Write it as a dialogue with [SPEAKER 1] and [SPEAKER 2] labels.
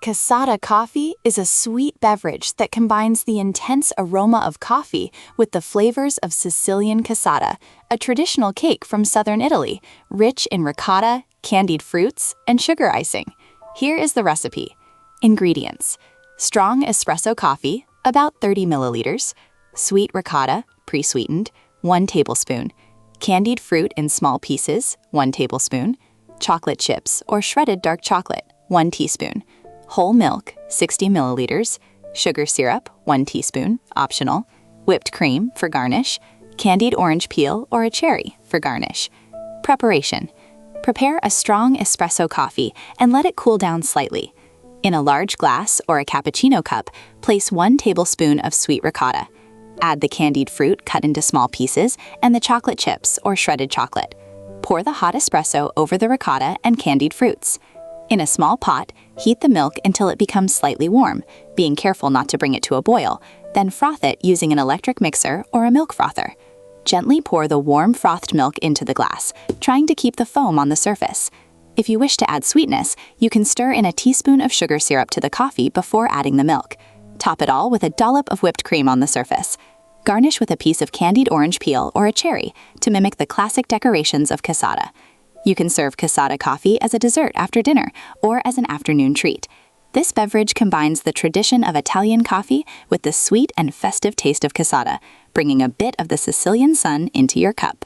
[SPEAKER 1] Cassata coffee is a sweet beverage that combines the intense aroma of coffee with the flavors of Sicilian cassata, a traditional cake from southern Italy, rich in ricotta, candied fruits, and sugar icing. Here is the recipe. Ingredients: strong espresso coffee, about 30 milliliters, sweet ricotta, pre-sweetened, 1 tablespoon, candied fruit in small pieces, 1 tablespoon, chocolate chips or shredded dark chocolate, 1 teaspoon, whole milk, 60 milliliters, sugar syrup, 1 teaspoon, optional, whipped cream for garnish, candied orange peel or a cherry for garnish. Preparation: prepare a strong espresso coffee and let it cool down slightly. In a large glass or a cappuccino cup, place 1 tablespoon of sweet ricotta. Add the candied fruit cut into small pieces and the chocolate chips or shredded chocolate. Pour the hot espresso over the ricotta and candied fruits. In a small pot, heat the milk until it becomes slightly warm, being careful not to bring it to a boil, then froth it using an electric mixer or a milk frother. Gently pour the warm frothed milk into the glass, trying to keep the foam on the surface. If you wish to add sweetness, you can stir in a teaspoon of sugar syrup to the coffee before adding the milk. Top it all with a dollop of whipped cream on the surface. Garnish with a piece of candied orange peel or a cherry to mimic the classic decorations of cassata. You can serve cassata coffee as a dessert after dinner or as an afternoon treat. This beverage combines the tradition of Italian coffee with the sweet and festive taste of cassata, bringing a bit of the Sicilian sun into your cup.